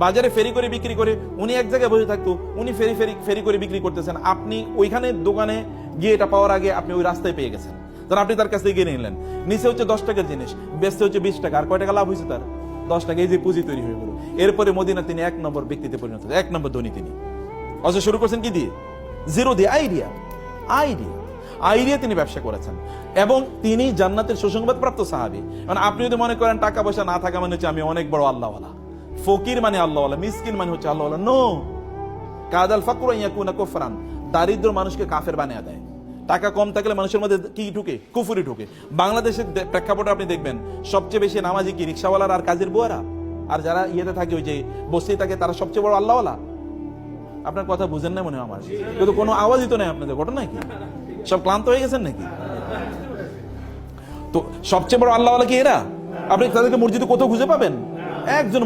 বাজারে ফেরি করে বিক্রি করে, উনি এক জায়গায় বসে থাকতো, উনি ফেরি করে বিক্রি করতেছেন, আপনি ওইখানে দোকানে গিয়ে এটা পাওয়ার আগে আপনি ওই রাস্তায় পেয়ে গেছেন, তখন আপনি তার কাছ থেকে কিনে নিলেন। নিচে হচ্ছে 10 টাকার জিনিস, বেচতে হচ্ছে 20 টাকা, আর কয় টাকা লাভ হয়েছে তার? 10 টাকা। এই যে পুঁজি তৈরি হয়ে গেল। এরপরে মদিনা তিনি 1 নম্বর ব্যক্তিতে পরিণত, 1 নম্বর ধনী তিনি। অথচ শুরু করছেন কি দিয়ে? জিরো দিয়ে, আইডিয়া তিনি ব্যবসা করেছেন, এবং তিনি জান্নাতের সুসংবাদ প্রাপ্ত সাহাবী। মানে আপনি যদি মনে করেন টাকা পয়সা না থাকা মানে হচ্ছে আমি অনেক বড় আল্লাহওয়ালা, ফকির মানে আল্লাহওয়ালা, মিসকিন মানে হচ্ছে আল্লাহওয়ালা, নো। কাদাল ফাকরু ইয়াকুনা কুফরান, দারিদ্র মানুষকে কাফের বানিয়ে দেয়। টাকা কম থাকলে মানুষের মধ্যে কি ঢুকে? কুফরি ঢুকে। বাংলাদেশের প্রেক্ষাপটে আপনি দেখবেন সবচেয়ে বেশি নামাজি কি রিকশাওয়ালার আর কাজের বুয়ারা, আর যারা ইয়েতে থাকে ওই যে বস্তি থাকে তারা সবচেয়ে বড় আল্লাহওয়ালা। আপনার কথা বুঝেন না মনে হয় আমার, কিন্তু কোনো আওয়াজই তো নেই আপনাদের, ঘটনা কি? সব ক্লান্ত হয়ে গেছেন নাকি? তো সবচেয়ে বড় আল্লাহওয়ালা কি এরা? আপনি তাদেরকে মসজিদে কোথাও খুঁজে পাবেন? একজন